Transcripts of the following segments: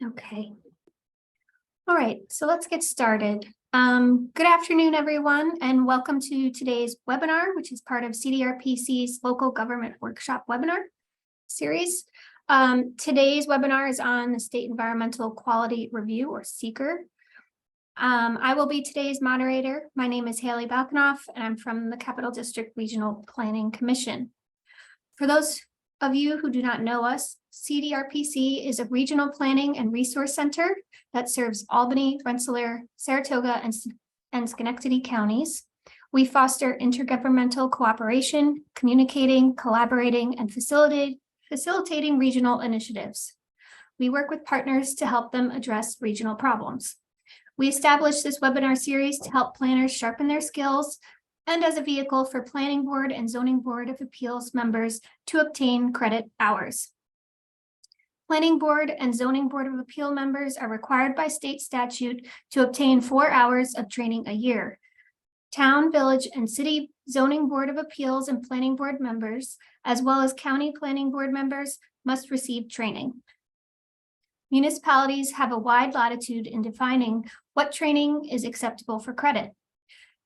Okay. All right, so let's get started. Good afternoon, everyone, and welcome to today's webinar, which is part of CDRPC's Local Government Workshop webinar series. Today's webinar is on the State Environmental Quality Review, or SEQRA. I will be today's moderator. My name is Haley Balkanoff, and I'm from the Capital District Regional Planning Commission. For those of you who do not know us, CDRPC is a regional planning and resource center that serves Albany, Rensselaer, Saratoga, and Schenectady counties. We foster intergovernmental cooperation, communicating, collaborating, and facilitating regional initiatives. We work with partners to help them address regional problems. We established this webinar series to help planners sharpen their skills and as a vehicle for Planning Board and Zoning Board of Appeals members to obtain credit hours. Planning Board and Zoning Board of Appeal members are required by state statute to obtain 4 hours of training a year. Town, village, and city Zoning Board of Appeals and Planning Board members, as well as County Planning Board members, must receive training. Municipalities have a wide latitude in defining what training is acceptable for credit.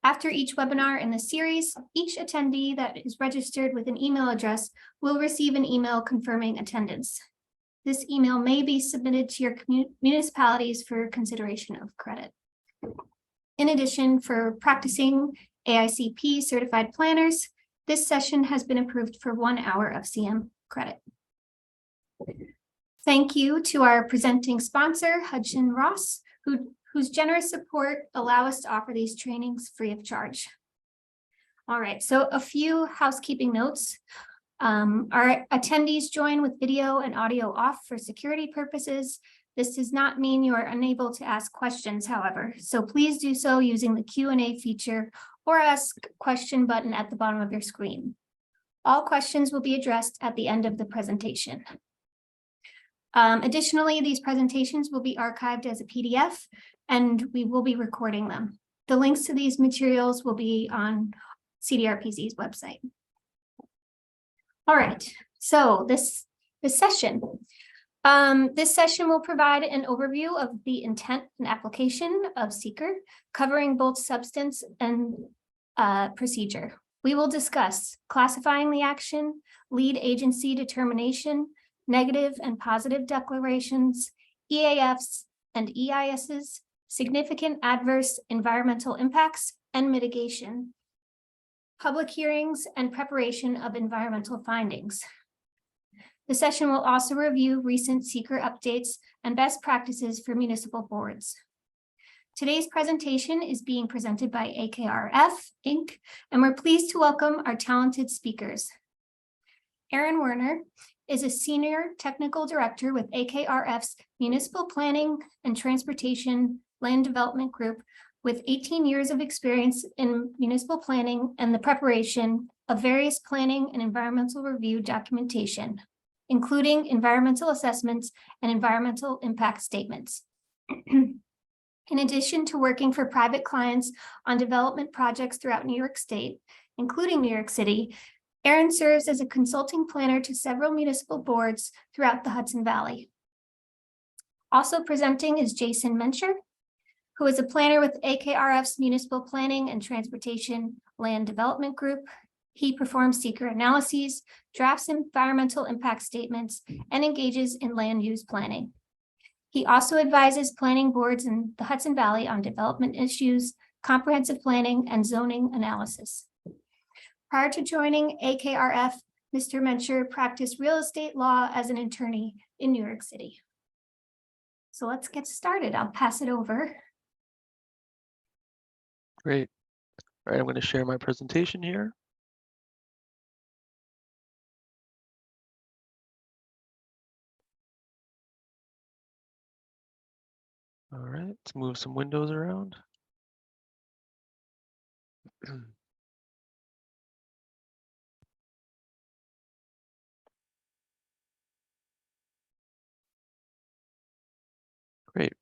After each webinar in the series, each attendee that is registered with an email address will receive an email confirming attendance. This email may be submitted to your municipalities for consideration of credit. In addition, for practicing AICP certified planners, this session has been approved for 1 hour of CM credit. Thank you to our presenting sponsor, Hudson Ross, whose generous support allow us to offer these trainings free of charge. All right, so a few housekeeping notes. Our attendees join with video and audio off for security purposes. This does not mean you are unable to ask questions, however, so please do so using the Q&A feature or ask question button at the bottom of your screen. All questions will be addressed at the end of the presentation. Additionally, these presentations will be archived as a PDF and we will be recording them. The links to these materials will be on CDRPC's website. All right, so this session will provide an overview of the intent and application of SEQRA, covering both substance and procedure. We will discuss classifying the action, lead agency determination, negative and positive declarations, EAFs and EISs, significant adverse environmental impacts, and mitigation, public hearings, and preparation of environmental findings. The session will also review recent SEQRA updates and best practices for municipal boards. Today's presentation is being presented by AKRF, Inc., and we're pleased to welcome our talented speakers. Werner is a Senior Technical Director with AKRF's Municipal Planning and Transportation Land Development Group with 18 years of experience in municipal planning and the preparation of various planning and environmental review documentation, including environmental assessments and environmental impact statements. In addition to working for private clients on development projects throughout New York State, including New York City, Aaron serves as a consulting planner to several municipal boards throughout the Hudson Valley. Also presenting is Jason Mencher, who is a planner with AKRF's Municipal Planning and Transportation Land Development Group. He performs SEQRA analyses, drafts environmental impact statements, and engages in land use planning. He also advises planning boards in the Hudson Valley on development issues, comprehensive planning, and zoning analysis. Prior to joining AKRF, Mr. Mencher practiced real estate law as an attorney in New York City. So let's get started. I'll pass it over. Great. All right, I'm going to share my presentation here. All right, let's move some windows around. Great.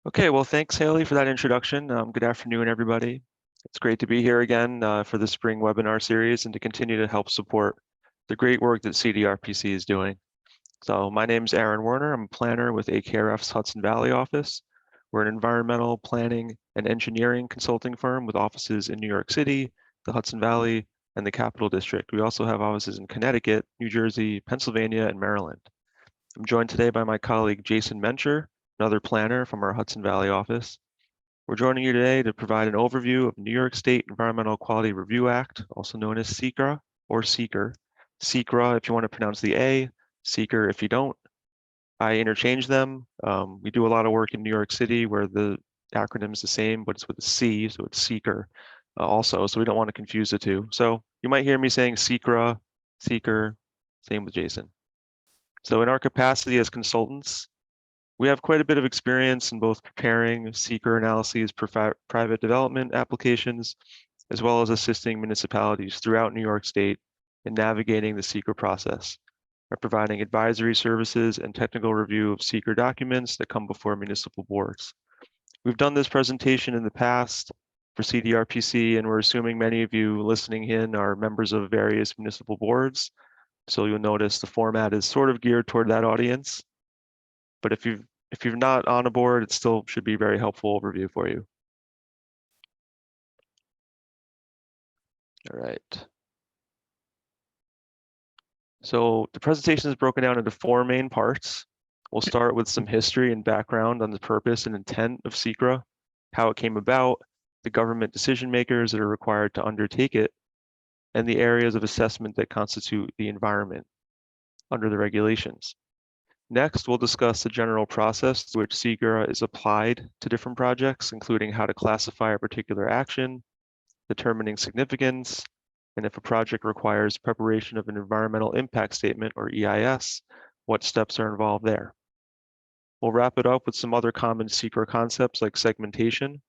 Okay, well, thanks, Haley, for that introduction. Good afternoon, everybody. It's great to be here again for the spring webinar series and to continue to help support the great work that CDRPC is doing. So my name's Aaron Werner. I'm a planner with AKRF's Hudson Valley office. We're an environmental planning and engineering consulting firm with offices in New York City, the Hudson Valley, and the Capital District. We also have offices in Connecticut, New Jersey, Pennsylvania, and Maryland. I'm joined today by my colleague Jason Mencher, another planner from our Hudson Valley office. We're joining you today to provide an overview of New York State Environmental Quality Review Act, also known as SEQRA or SEQR. SEQRA if you want to pronounce the A, SEQR if you don't. I interchange them. We do a lot of work in New York City where the acronym is the same, but it's with a C, so it's SEQR also, so we don't want to confuse the two. So you might hear me saying SEQRA, SEQR, same with Jason. So in our capacity as consultants, we have quite a bit of experience in both preparing SEQR analyses for private development applications, as well as assisting municipalities throughout New York State in navigating the SEQR process by providing advisory services and technical review of SEQR documents that come before municipal boards. We've done this presentation in the past for CDRPC, and we're assuming many of you listening in are members of various municipal boards. So you'll notice the format is sort of geared toward that audience. But if you're not on a board, it still should be a very helpful overview for you. All right. So the presentation is broken down into 4 main parts. We'll start with some history and background on the purpose and intent of SEQRA, how it came about, the government decision makers that are required to undertake it, and the areas of assessment that constitute the environment under the regulations. Next, we'll discuss the general process through which SEQRA is applied to different projects, including how to classify a particular action, determining significance, and if a project requires preparation of an environmental impact statement or EIS, what steps are involved there. We'll wrap it up with some other common SEQRA concepts like segmentation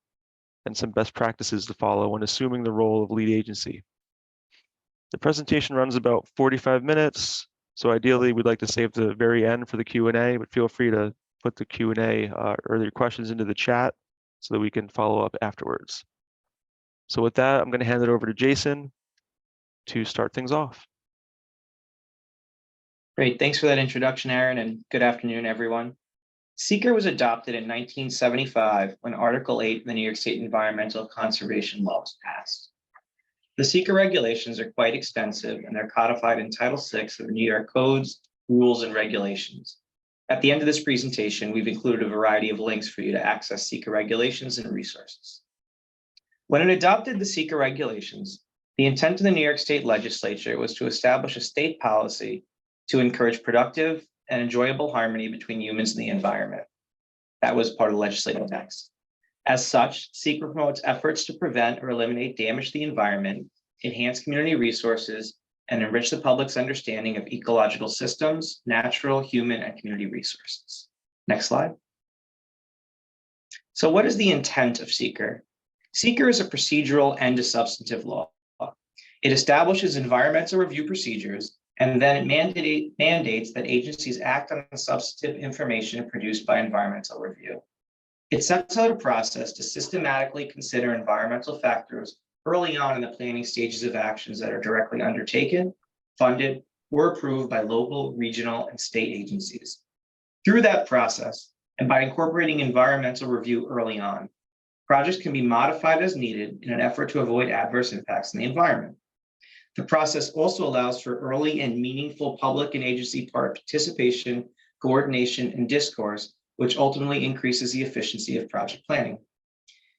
and some best practices to follow when assuming the role of lead agency. The presentation runs about 45 minutes. So ideally, we'd like to save the very end for the Q&A, but feel free to put the Q&A or your questions into the chat so that we can follow up afterwards. So with that, I'm going to hand it over to Jason to start things off. Great, thanks for that introduction, Aaron, and good afternoon, everyone. SEQRA was adopted in 1975 when Article 8 of the New York State Environmental Conservation Law was passed. The SEQRA regulations are quite extensive, and they're codified in Title VI of the New York Codes, Rules, and Regulations. At the end of this presentation, we've included a variety of links for you to access SEQRA regulations and resources. When it adopted the SEQRA regulations, the intent of the New York State Legislature was to establish a state policy to encourage productive and enjoyable harmony between humans and the environment. That was part of the legislative text. As such, SEQRA promotes efforts to prevent or eliminate damage to the environment, enhance community resources, and enrich the public's understanding of ecological systems, natural, human, and community resources. Next slide. So what is the intent of SEQRA? SEQRA is a procedural and a substantive law. It establishes environmental review procedures, and then it mandates that agencies act on the substantive information produced by environmental review. It sets out a process to systematically consider environmental factors early on in the planning stages of actions that are directly undertaken, funded, or approved by local, regional, and state agencies. Through that process, and by incorporating environmental review early on, projects can be modified as needed in an effort to avoid adverse impacts on the environment. The process also allows for early and meaningful public and agency participation, coordination, and discourse, which ultimately increases the efficiency of project planning.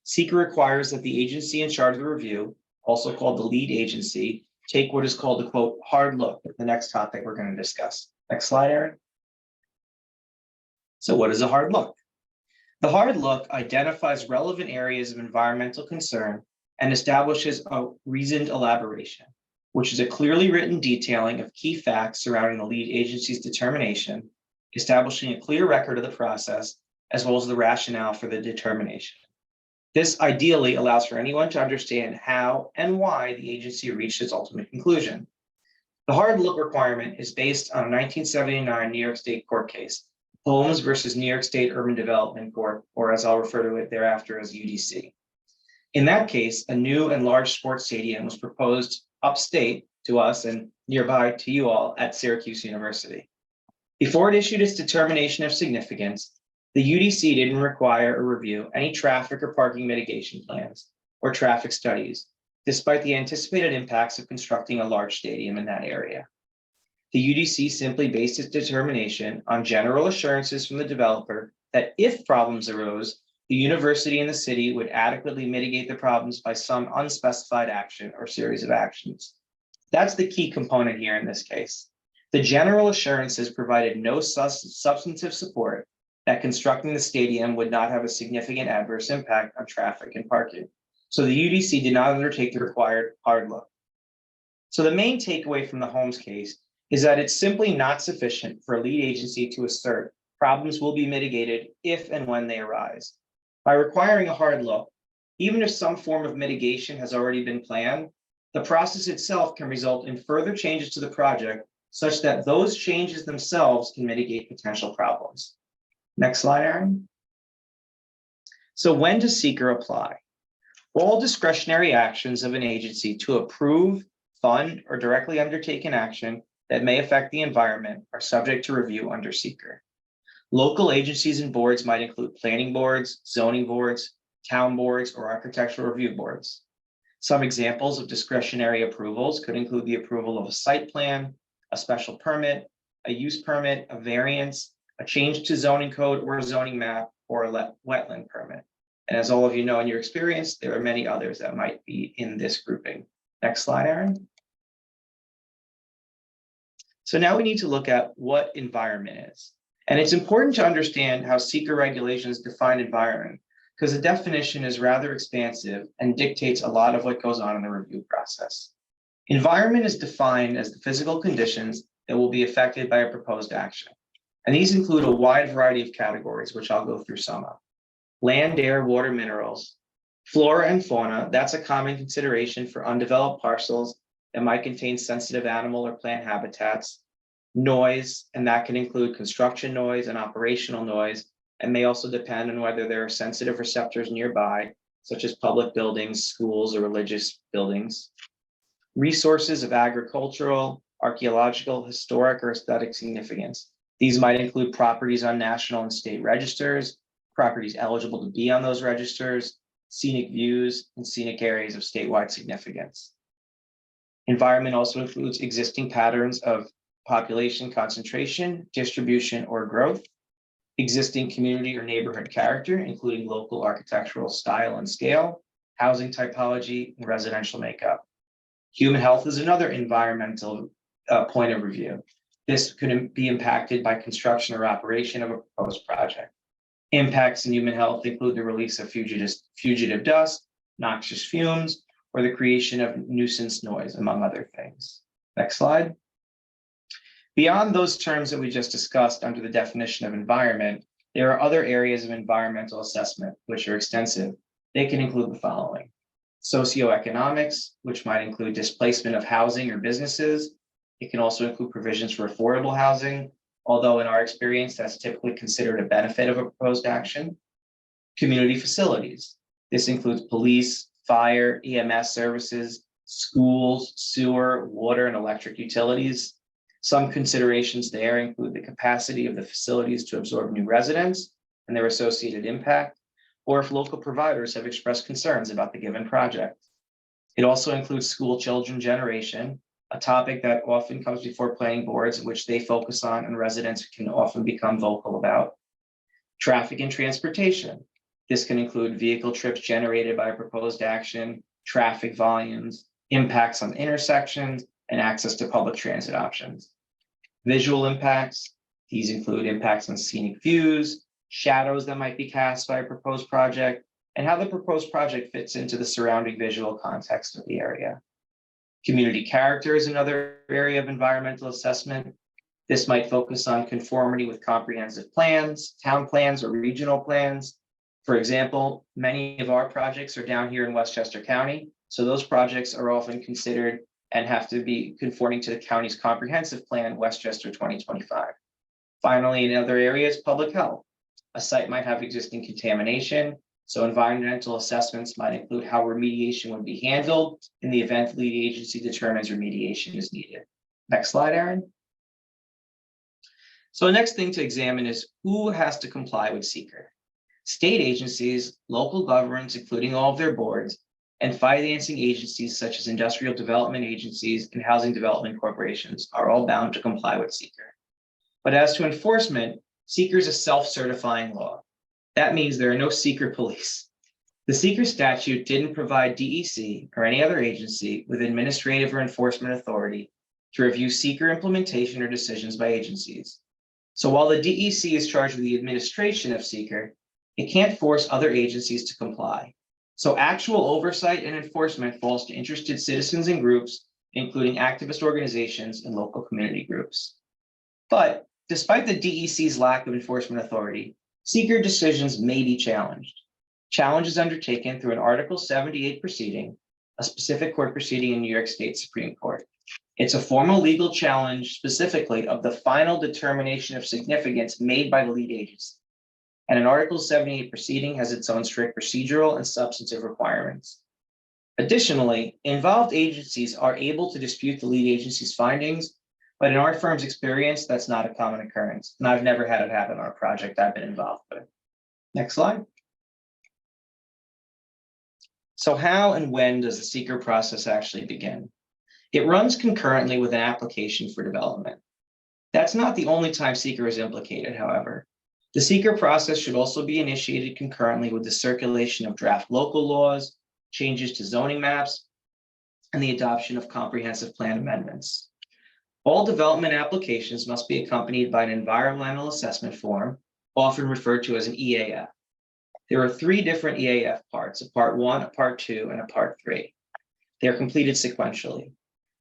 SEQRA requires that the agency in charge of the review, also called the lead agency, take what is called a, quote, hard look at the next topic we're going to discuss. Next slide, Aaron. So what is a hard look? The hard look identifies relevant areas of environmental concern and establishes a reasoned elaboration, which is a clearly written detailing of key facts surrounding the lead agency's determination, establishing a clear record of the process, as well as the rationale for the determination. This ideally allows for anyone to understand how and why the agency reached its ultimate conclusion. The hard look requirement is based on a 1979 New York State court case, Holmes versus New York State Urban Development Court, or as I'll refer to it thereafter as UDC. In that case, a new and large sports stadium was proposed upstate to us and nearby to you all at Syracuse University. Before it issued its determination of significance, the UDC didn't require or review any traffic or parking mitigation plans or traffic studies, despite the anticipated impacts of constructing a large stadium in that area. The UDC simply based its determination on general assurances from the developer that if problems arose, the university and the city would adequately mitigate the problems by some unspecified action or series of actions. That's the key component here in this case. The general assurances provided no substantive support that constructing the stadium would not have a significant adverse impact on traffic and parking. So the UDC did not undertake the required hard look. So the main takeaway from the Holmes case is that it's simply not sufficient for a lead agency to assert problems will be mitigated if and when they arise. By requiring a hard look, even if some form of mitigation has already been planned, the process itself can result in further changes to the project such that those changes themselves can mitigate potential problems. Next slide, Aaron. So when does SEQRA apply? All discretionary actions of an agency to approve, fund, or directly undertake an action that may affect the environment are subject to review under SEQRA. Local agencies and boards might include planning boards, zoning boards, town boards, or architectural review boards. Some examples of discretionary approvals could include the approval of a site plan, a special permit, a use permit, a variance, a change to zoning code or a zoning map, or a wetland permit. And as all of you know in your experience, there are many others that might be in this grouping. Next slide, Aaron. So now we need to look at what environment is. And it's important to understand how SEQRA regulations define environment, because the definition is rather expansive and dictates a lot of what goes on in the review process. Environment is defined as the physical conditions that will be affected by a proposed action. And these include a wide variety of categories, which I'll go through some of. Land, air, water, minerals, flora and fauna. That's a common consideration for undeveloped parcels that might contain sensitive animal or plant habitats. Noise, and that can include construction noise and operational noise, and may also depend on whether there are sensitive receptors nearby, such as public buildings, schools, or religious buildings. Resources of agricultural, archaeological, historic, or aesthetic significance. These might include properties on national and state registers, properties eligible to be on those registers, scenic views, and scenic areas of statewide significance. Environment also includes existing patterns of population concentration, distribution, or growth, existing community or neighborhood character, including local architectural style and scale, housing typology, and residential makeup. Human health is another environmental point of review. This could be impacted by construction or operation of a proposed project. Impacts in human health include the release of fugitive dust, noxious fumes, or the creation of nuisance noise, among other things. Next slide. Beyond those terms that we just discussed under the definition of environment, there are other areas of environmental assessment which are extensive. They can include the following: socioeconomics, which might include displacement of housing or businesses. It can also include provisions for affordable housing, although in our experience, that's typically considered a benefit of a proposed action. Community facilities. This includes police, fire, EMS services, schools, sewer, water, and electric utilities. Some considerations there include the capacity of the facilities to absorb new residents and their associated impact, or if local providers have expressed concerns about the given project. It also includes school children generation, a topic that often comes before planning boards, which they focus on and residents can often become vocal about. Traffic and transportation. This can include vehicle trips generated by a proposed action, traffic volumes, impacts on intersections, and access to public transit options. Visual impacts. These include impacts on scenic views, shadows that might be cast by a proposed project, and how the proposed project fits into the surrounding visual context of the area. Community character is another area of environmental assessment. This might focus on conformity with comprehensive plans, town plans, or regional plans. For example, many of our projects are down here in Westchester County, so those projects are often considered and have to be conforming to the county's comprehensive plan, Westchester 2025. Finally, in other areas, public health. A site might have existing contamination, so environmental assessments might include how remediation would be handled in the event the lead agency determines remediation is needed. Next slide, Aaron. So the next thing to examine is who has to comply with SEQRA. State agencies, local governments, including all of their boards, and financing agencies such as industrial development agencies and housing development corporations are all bound to comply with SEQRA. But as to enforcement, SEQRA is a self-certifying law. That means there are no SEQRA police. The SEQRA statute didn't provide DEC or any other agency with administrative or enforcement authority to review SEQRA implementation or decisions by agencies. So while the DEC is charged with the administration of SEQRA, it can't force other agencies to comply. So actual oversight and enforcement falls to interested citizens and groups, including activist organizations and local community groups. But despite the DEC's lack of enforcement authority, SEQRA decisions may be challenged. Challenge is undertaken through an Article 78 proceeding, a specific court proceeding in New York State Supreme Court. It's a formal legal challenge specifically of the final determination of significance made by the lead agency. And an Article 78 proceeding has its own strict procedural and substantive requirements. Additionally, involved agencies are able to dispute the lead agency's findings, but in our firm's experience, that's not a common occurrence. And I've never had it happen on a project I've been involved with. Next slide. So how and when does the SEQRA process actually begin? It runs concurrently with an application for development. That's not the only time SEQRA is implicated, however. The SEQRA process should also be initiated concurrently with the circulation of draft local laws, changes to zoning maps, and the adoption of comprehensive plan amendments. All development applications must be accompanied by an environmental assessment form, often referred to as an EAF. There are 3 different EAF parts, a part 1, a part 2, and a part 3. They are completed sequentially.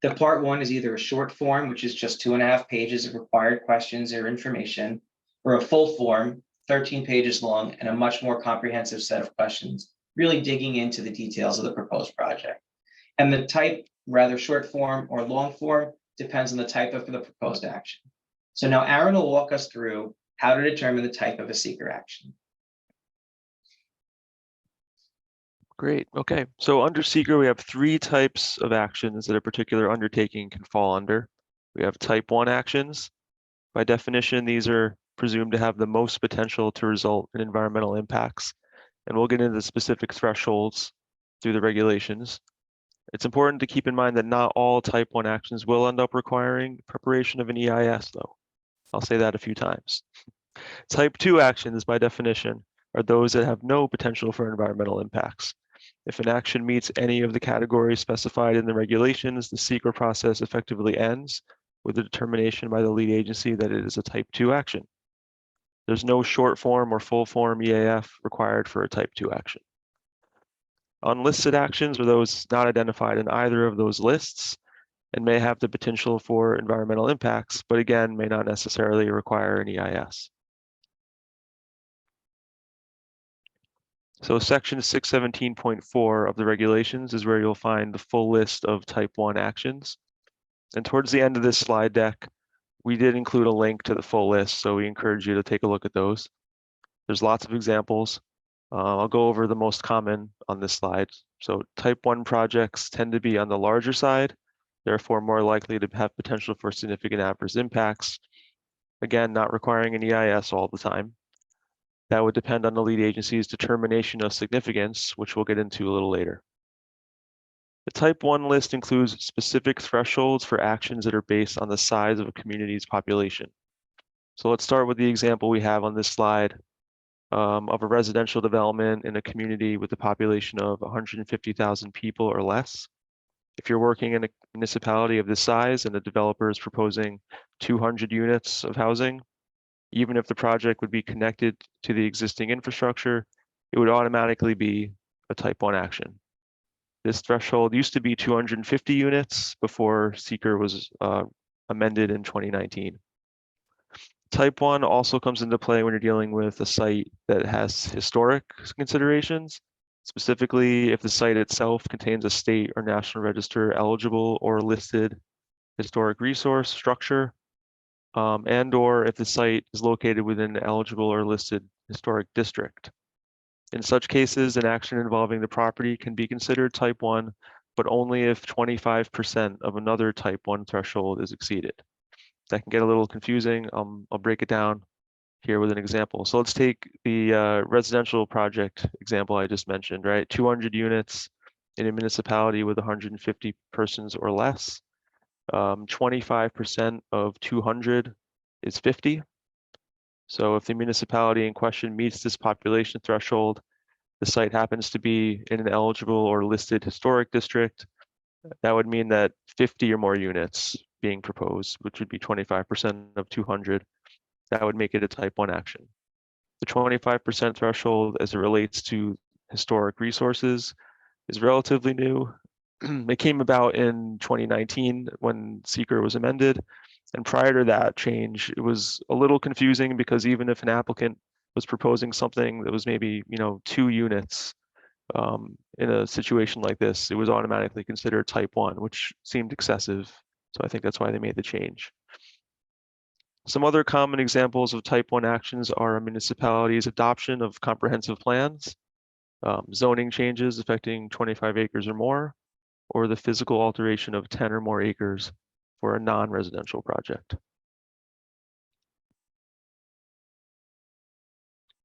The part 1 is either a short form, which is just 2.5 pages of required questions or information, or a full form, 13 pages long, and a much more comprehensive set of questions, really digging into the details of the proposed project. And the type, rather short form or long form, depends on the type of the proposed action. So now Aaron will walk us through how to determine the type of a SEQRA action. Great. Okay. So under SEQRA, we have 3 types of actions that a particular undertaking can fall under. We have type 1 actions. By definition, these are presumed to have the most potential to result in environmental impacts. And we'll get into the specific thresholds through the regulations. It's important to keep in mind that not all type 1 actions will end up requiring preparation of an EIS, though. I'll say that a few times. Type 2 actions, by definition, are those that have no potential for environmental impacts. If an action meets any of the categories specified in the regulations, the SEQRA process effectively ends with a determination by the lead agency that it is a type 2 action. There's no short form or full form EAF required for a type 2 action. Unlisted actions are those not identified in either of those lists and may have the potential for environmental impacts, but again, may not necessarily require an EIS. So section 617.4 of the regulations is where you'll find the full list of type 1 actions. And towards the end of this slide deck, we did include a link to the full list, so we encourage you to take a look at those. There's lots of examples. I'll go over the most common on this slide. So type 1 projects tend to be on the larger side, therefore more likely to have potential for significant adverse impacts. Again, not requiring an EIS all the time. That would depend on the lead agency's determination of significance, which we'll get into a little later. The type 1 list includes specific thresholds for actions that are based on the size of a community's population. So let's start with the example we have on this slide of a residential development in a community with a population of 150,000 people or less. If you're working in a municipality of this size and the developer is proposing 200 units of housing, even if the project would be connected to the existing infrastructure, it would automatically be a type 1 action. This threshold used to be 250 units before SEQRA was amended in 2019. Type 1 also comes into play when you're dealing with a site that has historic considerations, specifically if the site itself contains a state or national register eligible or listed historic resource structure, and or if the site is located within an eligible or listed historic district. In such cases, an action involving the property can be considered type 1, but only if 25% of another type 1 threshold is exceeded. that can get a little confusing. I'll break it down here with an example. So let's take the residential project example I just mentioned, right? 200 units in a municipality with 150 persons or less. 25% of 200 is 50. So if the municipality in question meets this population threshold, the site happens to be in an eligible or listed historic district, that would mean that 50 or more units being proposed, which would be 25% of 200, that would make it a type 1 action. The 25% threshold as it relates to historic resources is relatively new. It came about in 2019 when SEQRA was amended. And prior to that change, it was a little confusing because even if an applicant was proposing something that was maybe 2 units in a situation like this, it was automatically considered type 1, which seemed excessive. So I think that's why they made the change. Some other common examples of type 1 actions are a municipality's adoption of comprehensive plans, zoning changes affecting 25 acres or more, or the physical alteration of 10 or more acres for a non-residential project.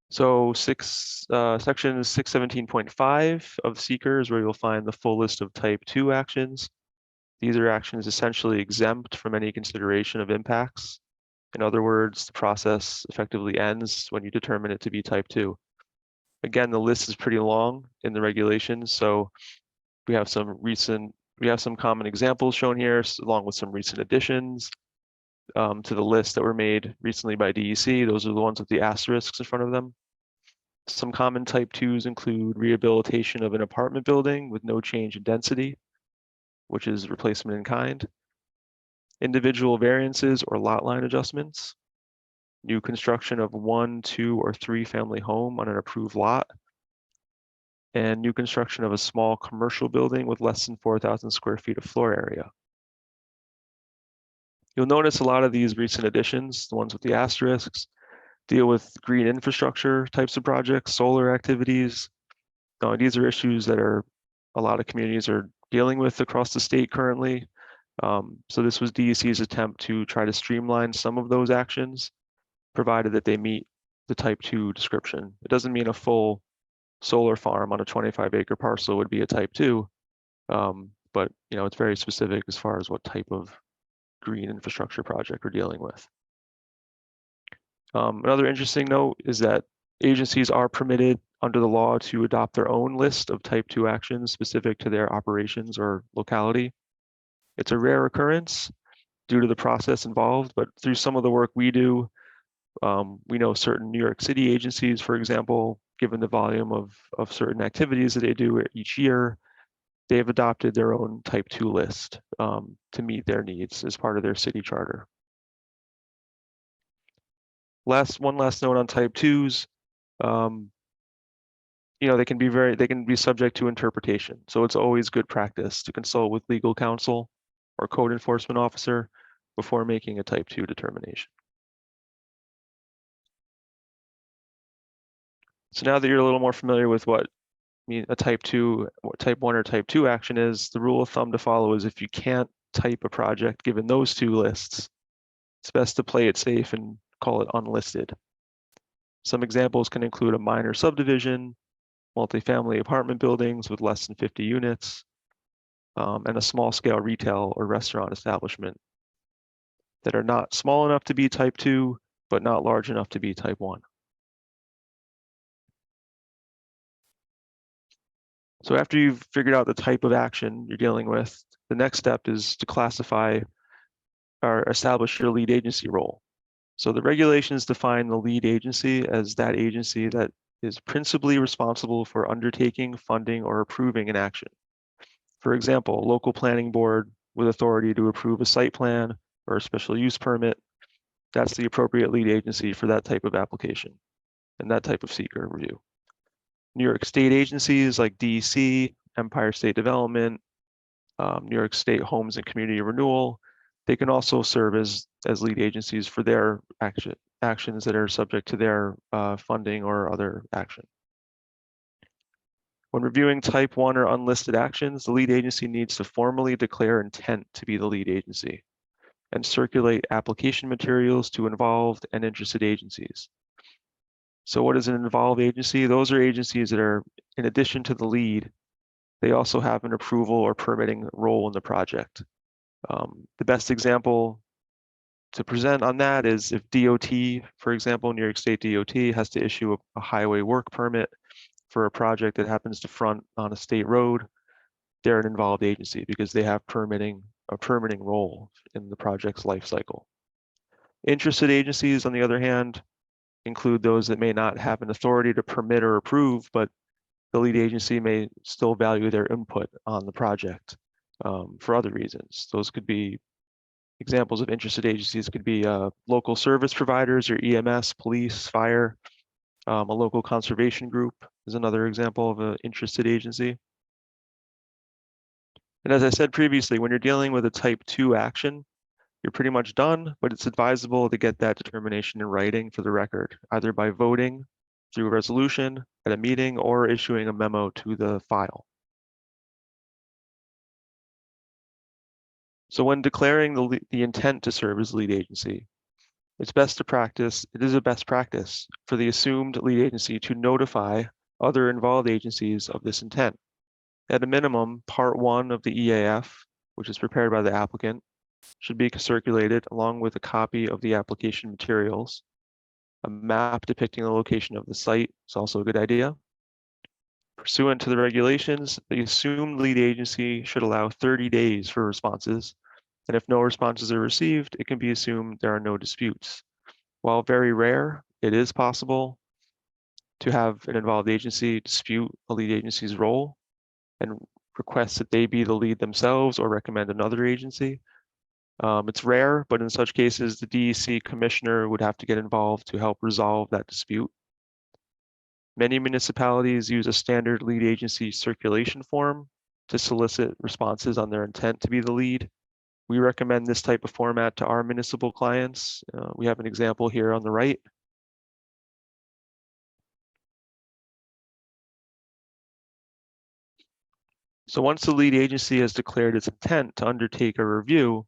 So section 617.5 of SEQRA is where you'll find the full list of type 2 actions. These are actions essentially exempt from any consideration of impacts. In other words, the process effectively ends when you determine it to be type 2. Again, the list is pretty long in the regulations, so we have some common examples shown here, along with some recent additions to the list that were made recently by DEC. Those are the ones with the asterisks in front of them. Some common type 2s include rehabilitation of an apartment building with no change in density, which is replacement in kind, individual variances or lot line adjustments, new construction of 1, 2, or 3 family home on an approved lot, and new construction of a small commercial building with less than 4,000 square feet of floor area. You'll notice a lot of these recent additions, the ones with the asterisks, deal with green infrastructure types of projects, solar activities. These are issues that a lot of communities are dealing with across the state currently. So this was DEC's attempt to try to streamline some of those actions, provided that they meet the type 2 description. It doesn't mean a full solar farm on a 25-acre parcel would be a type 2, but it's very specific as far as what type of green infrastructure project we're dealing with. Another interesting note is that agencies are permitted under the law to adopt their own list of type 2 actions specific to their operations or locality. It's a rare occurrence due to the process involved, but through some of the work we do, we know certain New York City agencies, for example, given the volume of certain activities that they do each year, they have adopted their own type 2 list to meet their needs as part of their city charter. One last note on type 2s. They can be subject to interpretation. So it's always good practice to consult with legal counsel or code enforcement officer before making a type 2 determination. So now that you're a little more familiar with what a type 1 or type 2 action is, the rule of thumb to follow is if you can't type a project given those 2 lists, it's best to play it safe and call it unlisted. Some examples can include a minor subdivision, multifamily apartment buildings with less than 50 units, and a small scale retail or restaurant establishment that are not small enough to be type 2, but not large enough to be type 1. So after you've figured out the type of action you're dealing with, the next step is to classify or establish your lead agency role. So the regulations define the lead agency as that agency that is principally responsible for undertaking, funding, or approving an action. For example, a local planning board with authority to approve a site plan or a special use permit, that's the appropriate lead agency for that type of application and that type of SEQRA review. New York State agencies like DEC, Empire State Development, New York State Homes and Community Renewal, they can also serve as lead agencies for their actions that are subject to their funding or other action. When reviewing type 1 or unlisted actions, the lead agency needs to formally declare intent to be the lead agency. and circulate application materials to involved and interested agencies. So what is an involved agency? Those are agencies that are, in addition to the lead, they also have an approval or permitting role in the project. The best example to present on that is if DOT, for example, New York State DOT has to issue a highway work permit for a project that happens to front on a state road, they're an involved agency because they have a permitting role in the project's life cycle. Interested agencies, on the other hand, include those that may not have an authority to permit or approve, but the lead agency may still value their input on the project for other reasons. Those could be examples of interested agencies could be local service providers or EMS, police, fire. A local conservation group is another example of an interested agency. And as I said previously, when you're dealing with a type 2 action, you're pretty much done, but it's advisable to get that determination in writing for the record, either by voting through a resolution at a meeting or issuing a memo to the file. So when declaring the intent to serve as lead agency, it is a best practice for the assumed lead agency to notify other involved agencies of this intent. At a minimum, part 1 of the EAF, which is prepared by the applicant, should be circulated along with a copy of the application materials. A map depicting the location of the site is also a good idea. Pursuant to the regulations, the assumed lead agency should allow 30 days for responses, and if no responses are received, it can be assumed there are no disputes. While very rare, it is possible to have an involved agency dispute a lead agency's role and request that they be the lead themselves or recommend another agency. It's rare, but in such cases, the DEC commissioner would have to get involved to help resolve that dispute. Many municipalities use a standard lead agency circulation form to solicit responses on their intent to be the lead. We recommend this type of format to our municipal clients. We have an example here on the right. So once the lead agency has declared its intent to undertake a review,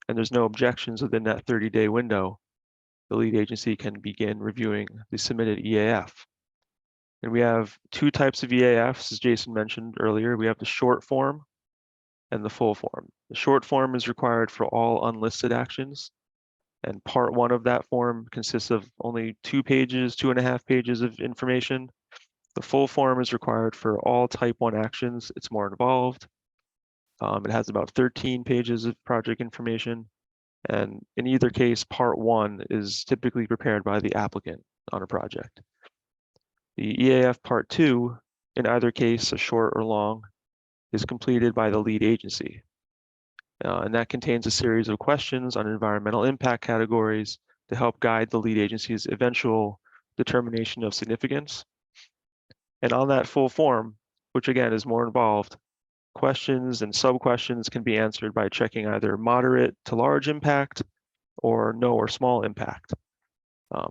and there's no objections within that 30-day window, the lead agency can begin reviewing the submitted EAF. And we have two types of EAFs, as Jason mentioned earlier. We have the short form and the full form. The short form is required for all unlisted actions. And part 1 of that form consists of only 2.5 pages of information. The full form is required for all type 1 actions. It's more involved. It has about 13 pages of project information. And in either case, part 1 is typically prepared by the applicant on a project. The EAF part 2, in either case, a short or long, is completed by the lead agency. And that contains a series of questions on environmental impact categories to help guide the lead agency's eventual determination of significance. And on that full form, which again is more involved, questions and sub-questions can be answered by checking either moderate to large impact or no or small impact.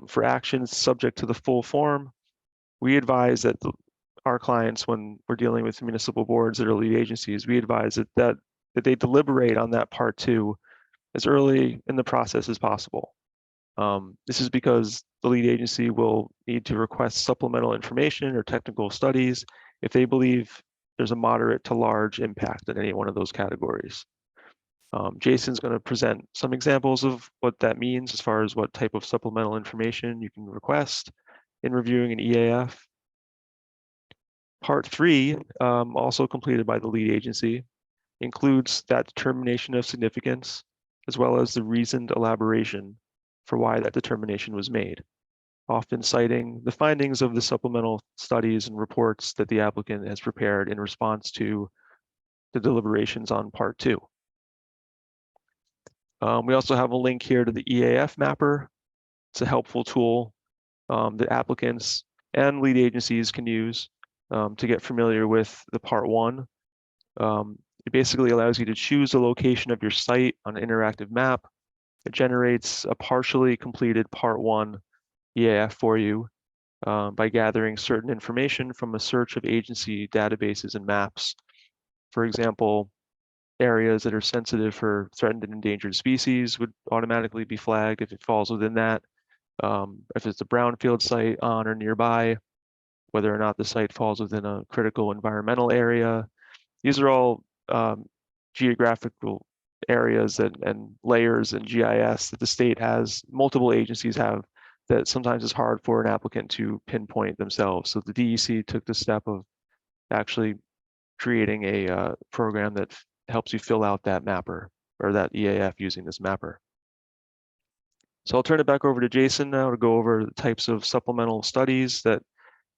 For actions subject to the full form, we advise that our clients, when we're dealing with municipal boards that are lead agencies, we advise that they deliberate on that part 2 as early in the process as possible. This is because the lead agency will need to request supplemental information or technical studies if they believe there's a moderate to large impact in any one of those categories. Jason's going to present some examples of what that means as far as what type of supplemental information you can request in reviewing an EAF. Part 3, also completed by the lead agency, includes that determination of significance, as well as the reasoned elaboration for why that determination was made, often citing the findings of the supplemental studies and reports that the applicant has prepared in response to the deliberations on part 2. We also have a link here to the EAF mapper. It's a helpful tool that applicants and lead agencies can use to get familiar with the part 1. It basically allows you to choose the location of your site on an interactive map. It generates a partially completed part 1 EAF for you by gathering certain information from a search of agency databases and maps. For example, areas that are sensitive for threatened and endangered species would automatically be flagged if it falls within that. If it's a brownfield site on or nearby, whether or not the site falls within a critical environmental area. These are all geographical areas and layers in GIS that the state has, multiple agencies have, that sometimes it's hard for an applicant to pinpoint themselves. So the DEC took the step of actually creating a program that helps you fill out that mapper or that EAF using this mapper. So I'll turn it back over to Jason now to go over the types of supplemental studies that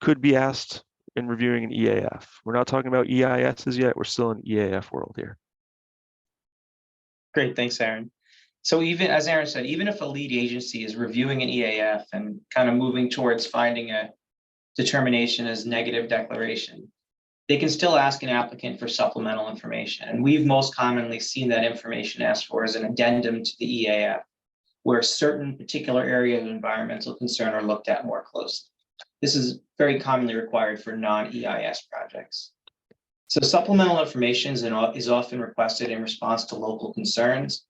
could be asked in reviewing an EAF. We're not talking about EISs yet. We're still in EAF world here. Great, thanks, Aaron. So even, as Aaron said, even if a lead agency is reviewing an EAF and kind of moving towards finding a determination as negative declaration, they can still ask an applicant for supplemental information. And we've most commonly seen that information asked for as an addendum to the EAF, where certain particular areas of environmental concern are looked at more closely. This is very commonly required for non-EIS projects. So supplemental information is often requested in response to local concerns.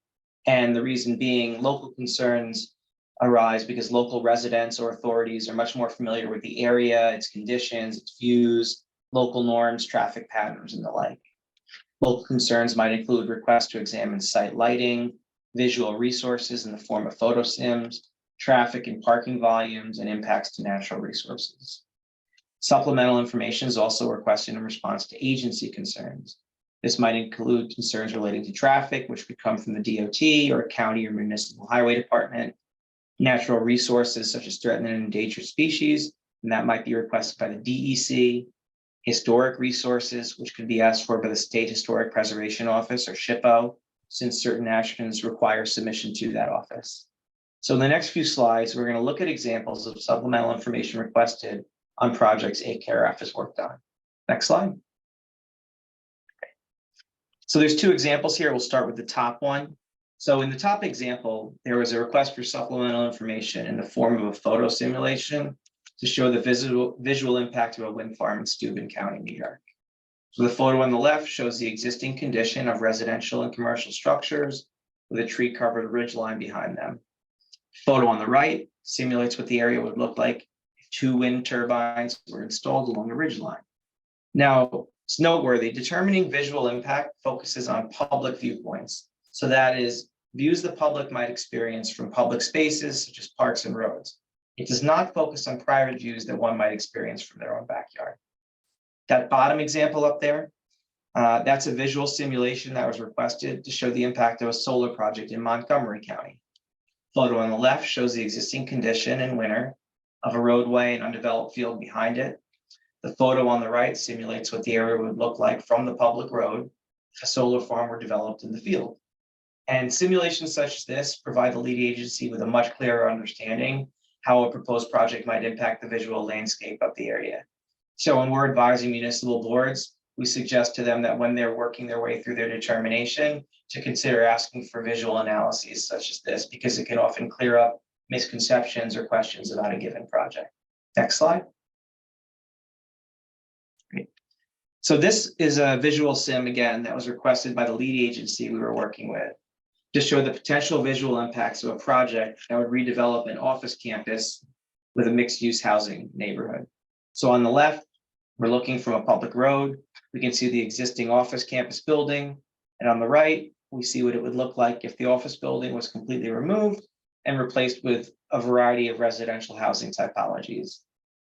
And the reason being, local concerns arise because local residents or authorities are much more familiar with the area, its conditions, its views, local norms, traffic patterns, and the like. Local concerns might include requests to examine site lighting, visual resources in the form of photo sims, traffic and parking volumes, and impacts to natural resources. Supplemental information is also requested in response to agency concerns. This might include concerns relating to traffic, which could come from the DOT or county or municipal highway department, natural resources such as threatened and endangered species, and that might be requested by the DEC, historic resources, which could be asked for by the State Historic Preservation Office or SHPO, since certain actions require submission to that office. So in the next few slides, we're going to look at examples of supplemental information requested on projects AKRF has worked on. Next slide. So there's two examples here. We'll start with the top one. So in the top example, there was a request for supplemental information in the form of a photo simulation to show the visual impact of a wind farm in Steuben County, New York. So the photo on the left shows the existing condition of residential and commercial structures with a tree-covered ridgeline behind them. Photo on the right simulates what the area would look like if 2 wind turbines were installed along the ridgeline. Now, it's noteworthy, determining visual impact focuses on public viewpoints. So that is views the public might experience from public spaces such as parks and roads. It does not focus on private views that one might experience from their own backyard. That bottom example up there, that's a visual simulation that was requested to show the impact of a solar project in Montgomery County. Photo on the left shows the existing condition in winter of a roadway and undeveloped field behind it. The photo on the right simulates what the area would look like from the public road if a solar farm were developed in the field. And simulations such as this provide the lead agency with a much clearer understanding how a proposed project might impact the visual landscape of the area. So when we're advising municipal boards, we suggest to them that when they're working their way through their determination, to consider asking for visual analyses such as this, because it can often clear up misconceptions or questions about a given project. Next slide. Great. So this is a visual sim, again, that was requested by the lead agency we were working with to show the potential visual impacts of a project that would redevelop an office campus with a mixed-use housing neighborhood. So on the left, we're looking from a public road. We can see the existing office campus building. And on the right, we see what it would look like if the office building was completely removed and replaced with a variety of residential housing typologies.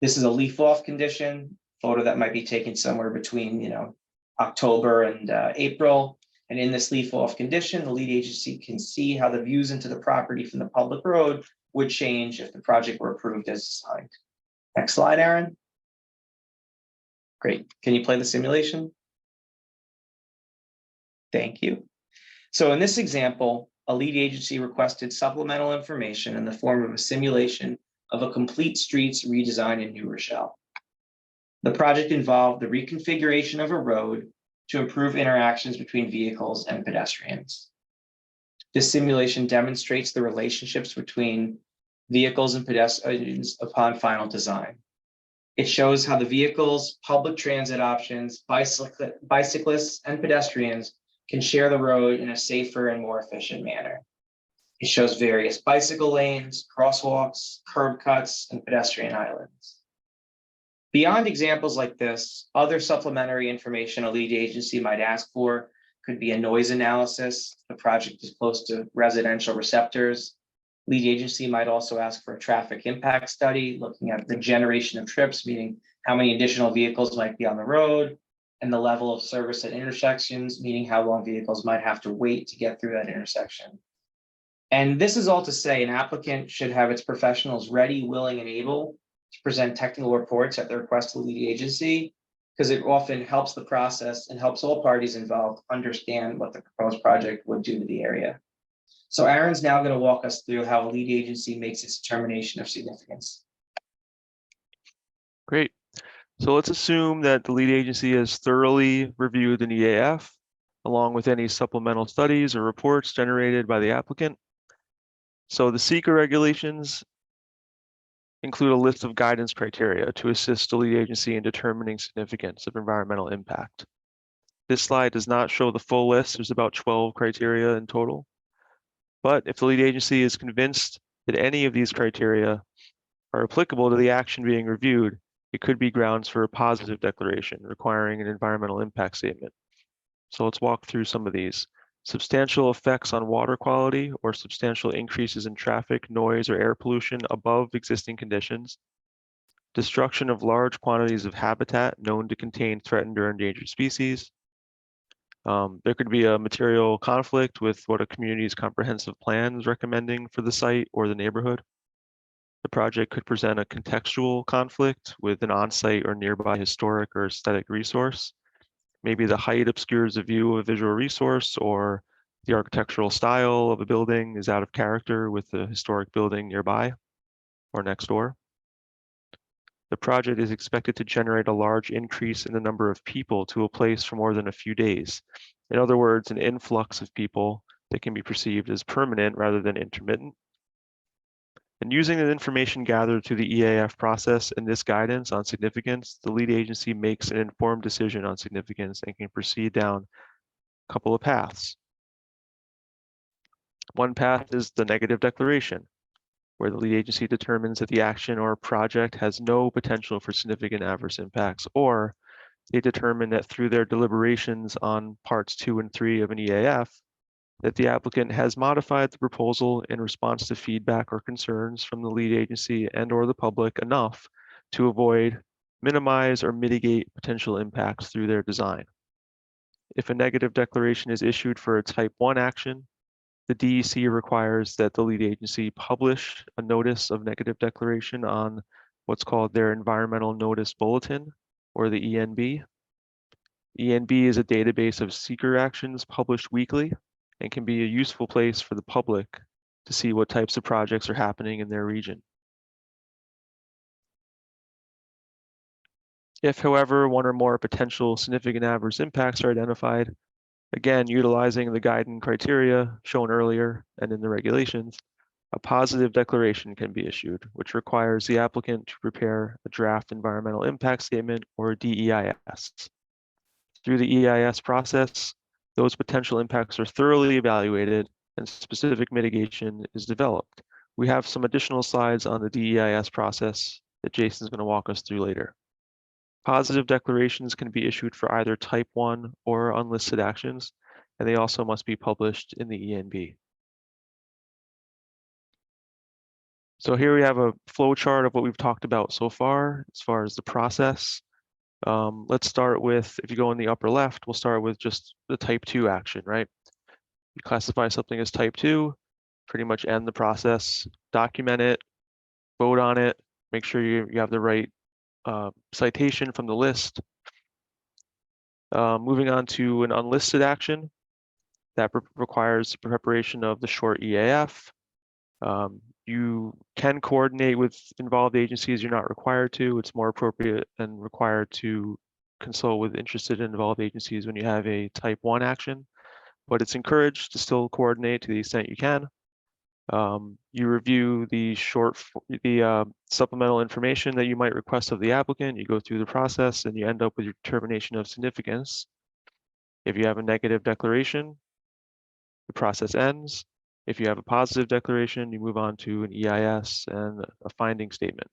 This is a leaf-off condition, photo that might be taken somewhere between, October and April. And in this leaf-off condition, the lead agency can see how the views into the property from the public road would change if the project were approved as designed. Next slide, Aaron. Great. Can you play the simulation? Thank you. So in this example, a lead agency requested supplemental information in the form of a simulation of a complete streets redesign in New Rochelle. The project involved the reconfiguration of a road to improve interactions between vehicles and pedestrians. This simulation demonstrates the relationships between vehicles and pedestrians upon final design. It shows how the vehicles, public transit options, bicyclists, and pedestrians can share the road in a safer and more efficient manner. It shows various bicycle lanes, crosswalks, curb cuts, and pedestrian islands. Beyond examples like this, other supplementary information a lead agency might ask for could be a noise analysis. The project is close to residential receptors. Lead agency might also ask for a traffic impact study, looking at the generation of trips, meaning how many additional vehicles might be on the road, and the level of service at intersections, meaning how long vehicles might have to wait to get through that intersection. And this is all to say an applicant should have its professionals ready, willing, and able to present technical reports at the request of the lead agency, because it often helps the process and helps all parties involved understand what the proposed project would do to the area. So Aaron's now going to walk us through how a lead agency makes its determination of significance. Great. So let's assume that the lead agency has thoroughly reviewed an EAF, along with any supplemental studies or reports generated by the applicant. So the SEQRA regulations include a list of guidance criteria to assist the lead agency in determining significance of environmental impact. This slide does not show the full list. There's about 12 criteria in total. But if the lead agency is convinced that any of these criteria are applicable to the action being reviewed, it could be grounds for a positive declaration requiring an environmental impact statement. So let's walk through some of these. Substantial effects on water quality or substantial increases in traffic, noise, or air pollution above existing conditions. Destruction of large quantities of habitat known to contain threatened or endangered species. There could be a material conflict with what a community's comprehensive plan is recommending for the site or the neighborhood. The project could present a contextual conflict with an on-site or nearby historic or aesthetic resource. Maybe the height obscures a view of a visual resource, or the architectural style of a building is out of character with the historic building nearby or next door. The project is expected to generate a large increase in the number of people to a place for more than a few days. In other words, an influx of people that can be perceived as permanent rather than intermittent. And using the information gathered through the EAF process and this guidance on significance, the lead agency makes an informed decision on significance and can proceed down a couple of paths. One path is the negative declaration, where the lead agency determines that the action or project has no potential for significant adverse impacts, or they determine that through their deliberations on parts 2 and 3 of an EAF, that the applicant has modified the proposal in response to feedback or concerns from the lead agency and or the public enough to avoid, minimize, or mitigate potential impacts through their design. If a negative declaration is issued for a type 1 action, the DEC requires that the lead agency publish a notice of negative declaration on what's called their Environmental Notice Bulletin, or the ENB. ENB is a database of SEQRA actions published weekly and can be a useful place for the public to see what types of projects are happening in their region. If, however, one or more potential significant adverse impacts are identified, again, utilizing the guidance criteria shown earlier and in the regulations, a positive declaration can be issued, which requires the applicant to prepare a draft environmental impact statement, or a DEIS. Through the EIS process, those potential impacts are thoroughly evaluated and specific mitigation is developed. We have some additional slides on the DEIS process that Jason's going to walk us through later. Positive declarations can be issued for either type 1 or unlisted actions, and they also must be published in the ENB. So here we have a flow chart of what we've talked about so far as the process. Let's start with, if you go in the upper left, we'll start with just the type 2 action, right? You classify something as type 2, pretty much end the process, document it, vote on it, make sure you have the right citation from the list. Moving on to an unlisted action that requires preparation of the short EAF. You can coordinate with involved agencies. You're not required to. It's more appropriate and required to consult with interested and involved agencies when you have a type 1 action, but it's encouraged to still coordinate to the extent you can. You review the supplemental information that you might request of the applicant. You go through the process and you end up with your determination of significance. If you have a negative declaration, the process ends. If you have a positive declaration, you move on to an EIS and a finding statement.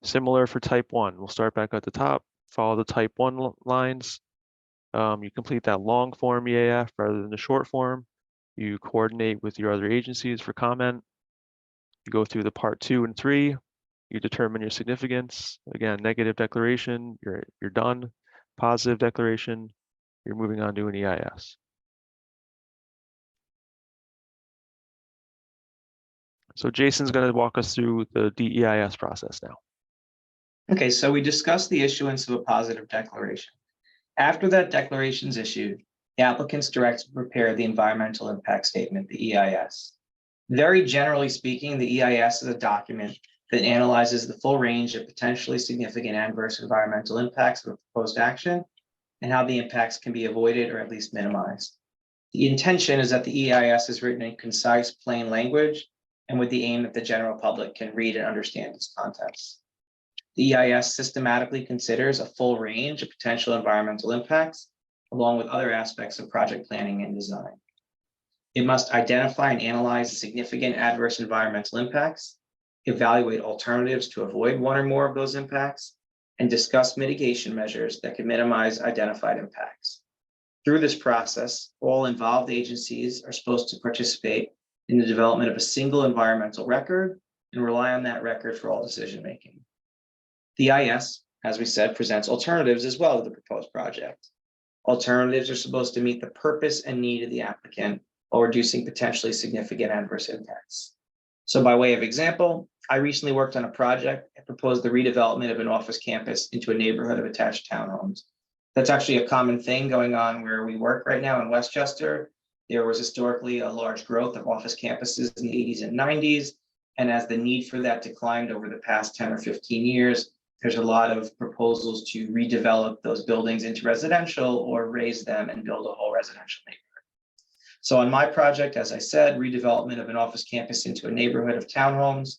Similar for type 1. We'll start back at the top, follow the type 1 lines. You complete that long form EAF rather than the short form. You coordinate with your other agencies for comment. You go through the part 2 and 3. You determine your significance. Again, negative declaration, you're done. Positive declaration, you're moving on to an EIS. So Jason's going to walk us through the DEIS process now. Okay, so we discussed the issuance of a positive declaration. After that declaration is issued, the applicant's directed to prepare the environmental impact statement, the EIS. Very generally speaking, the EIS is a document that analyzes the full range of potentially significant adverse environmental impacts of a proposed action and how the impacts can be avoided or at least minimized. The intention is that the EIS is written in concise, plain language and with the aim that the general public can read and understand its contents. The EIS systematically considers a full range of potential environmental impacts, along with other aspects of project planning and design. It must identify and analyze significant adverse environmental impacts, evaluate alternatives to avoid one or more of those impacts, and discuss mitigation measures that can minimize identified impacts. Through this process, all involved agencies are supposed to participate in the development of a single environmental record and rely on that record for all decision-making. The EIS, as we said, presents alternatives as well to the proposed project. Alternatives are supposed to meet the purpose and need of the applicant while reducing potentially significant adverse impacts. So by way of example, I recently worked on a project that proposed the redevelopment of an office campus into a neighborhood of attached townhomes. That's actually a common thing going on where we work right now in Westchester. There was historically a large growth of office campuses in the 80s and 90s. And as the need for that declined over the past 10 or 15 years, there's a lot of proposals to redevelop those buildings into residential or raise them and build a whole residential neighborhood. So on my project, as I said, redevelopment of an office campus into a neighborhood of townhomes.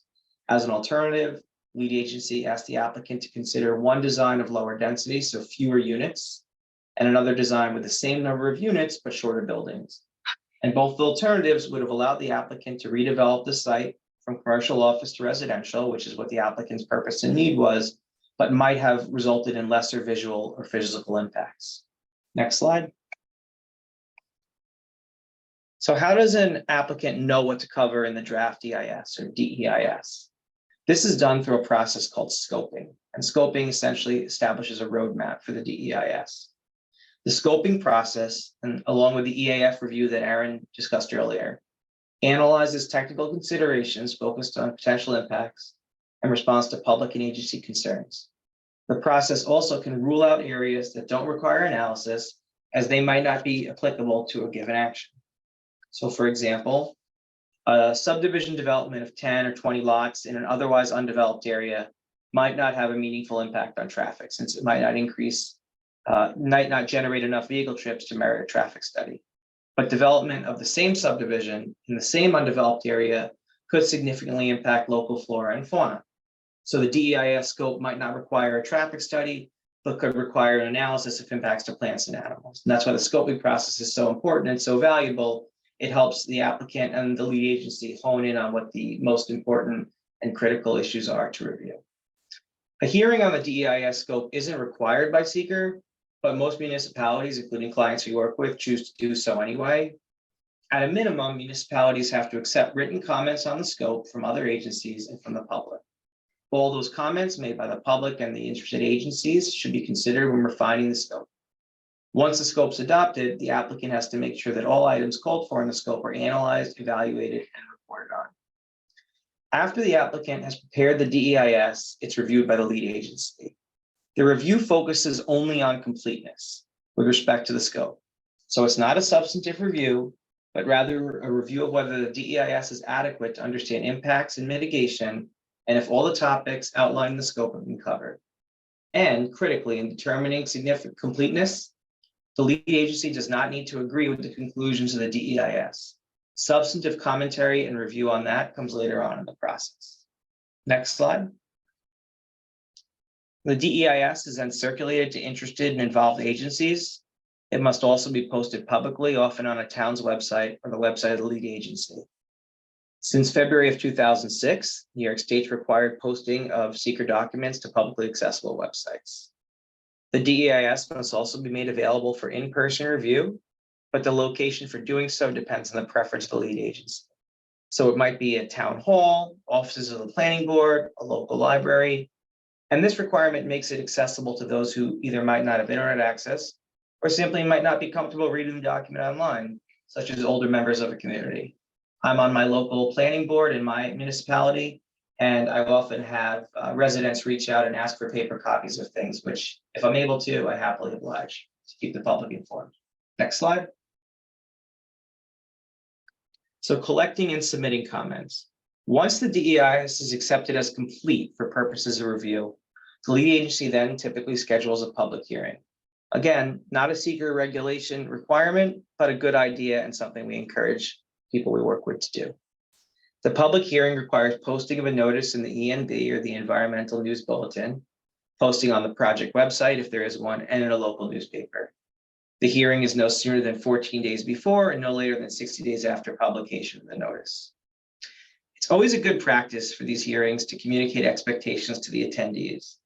As an alternative, lead agency asked the applicant to consider one design of lower density, so fewer units, and another design with the same number of units, but shorter buildings. And both the alternatives would have allowed the applicant to redevelop the site from commercial office to residential, which is what the applicant's purpose and need was, but might have resulted in lesser visual or physical impacts. Next slide. So how does an applicant know what to cover in the draft EIS or DEIS? This is done through a process called scoping, and scoping essentially establishes a roadmap for the DEIS. The scoping process, and along with the EAF review that Aaron discussed earlier, analyzes technical considerations focused on potential impacts and response to public and agency concerns. The process also can rule out areas that don't require analysis as they might not be applicable to a given action. So for example, a subdivision development of 10 or 20 lots in an otherwise undeveloped area might not have a meaningful impact on traffic since it might not generate enough vehicle trips to merit a traffic study. But development of the same subdivision in the same undeveloped area could significantly impact local flora and fauna. So the DEIS scope might not require a traffic study, but could require an analysis of impacts to plants and animals. And that's why the scoping process is so important and so valuable. It helps the applicant and the lead agency hone in on what the most important and critical issues are to review. A hearing on the DEIS scope isn't required by SEQRA, but most municipalities, including clients we work with, choose to do so anyway. At a minimum, municipalities have to accept written comments on the scope from other agencies and from the public. All those comments made by the public and the interested agencies should be considered when refining the scope. Once the scope's adopted, the applicant has to make sure that all items called for in the scope are analyzed, evaluated, and reported on. After the applicant has prepared the DEIS, it's reviewed by the lead agency. The review focuses only on completeness with respect to the scope. So it's not a substantive review, but rather a review of whether the DEIS is adequate to understand impacts and mitigation, and if all the topics outlined in the scope have been covered. And critically, in determining significant completeness, the lead agency does not need to agree with the conclusions of the DEIS. Substantive commentary and review on that comes later on in the process. Next slide. The DEIS is then circulated to interested and involved agencies. It must also be posted publicly, often on a town's website or the website of the lead agency. Since February of 2006, New York State's required posting of SEQRA documents to publicly accessible websites. The DEIS must also be made available for in-person review, but the location for doing so depends on the preference of the lead agency. So it might be a town hall, offices of the planning board, a local library, and this requirement makes it accessible to those who either might not have internet access or simply might not be comfortable reading the document online, such as older members of a community. I'm on my local planning board in my municipality, and I often have residents reach out and ask for paper copies of things, which if I'm able to, I happily oblige to keep the public informed. Next slide. So collecting and submitting comments. Once the DEIS is accepted as complete for purposes of review, the lead agency then typically schedules a public hearing. Again, not a SEQRA regulation requirement, but a good idea and something we encourage people we work with to do. The public hearing requires posting of a notice in the ENB or the Environmental News Bulletin, posting on the project website if there is one, and in a local newspaper. The hearing is no sooner than 14 days before and no later than 60 days after publication of the notice. It's always a good practice for these hearings to communicate expectations to the attendees.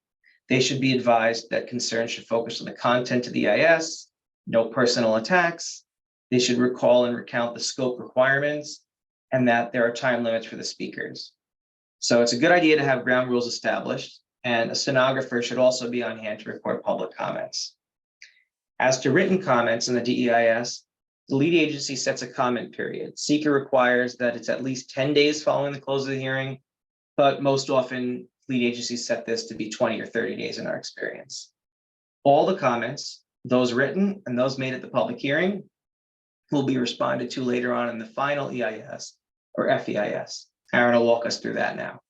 They should be advised that concerns should focus on the content of the EIS, no personal attacks. They should recall and recount the scope requirements and that there are time limits for the speakers. So it's a good idea to have ground rules established, and a stenographer should also be on hand to record public comments. As to written comments in the DEIS, the lead agency sets a comment period. SEQRA requires that it's at least 10 days following the close of the hearing, but most often lead agencies set this to be 20 or 30 days in our experience. All the comments, those written and those made at the public hearing, will be responded to later on in the final EIS or FEIS. Aaron will walk us through that now.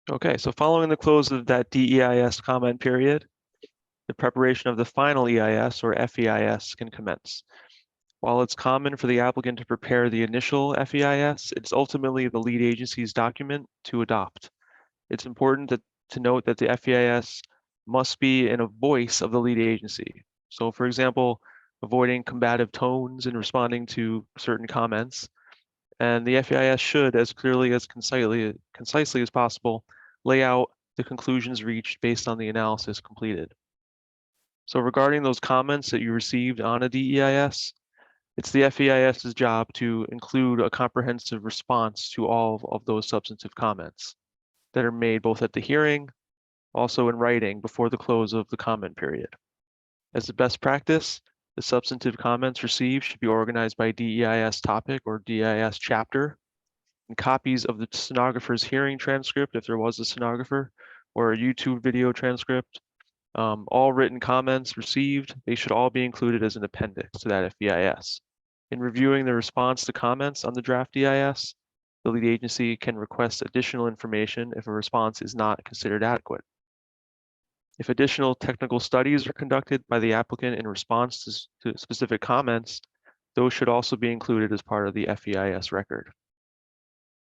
Okay, so following the close of that DEIS comment period, the preparation of the final EIS or FEIS can commence. While it's common for the applicant to prepare the initial FEIS, it's ultimately the lead agency's document to adopt. It's important to note that the FEIS must be in a voice of the lead agency. So for example, avoiding combative tones in responding to certain comments. And the FEIS should, as clearly as concisely as possible, lay out the conclusions reached based on the analysis completed. So regarding those comments that you received on a DEIS, it's the FEIS's job to include a comprehensive response to all of those substantive comments that are made both at the hearing, also in writing before the close of the comment period. As a best practice, the substantive comments received should be organized by DEIS topic or DEIS chapter, and copies of the stenographer's hearing transcript, if there was a stenographer, or a YouTube video transcript. All written comments received, they should all be included as an appendix to that FEIS. In reviewing the response to comments on the draft DEIS, the lead agency can request additional information if a response is not considered adequate. If additional technical studies are conducted by the applicant in response to specific comments, those should also be included as part of the FEIS record.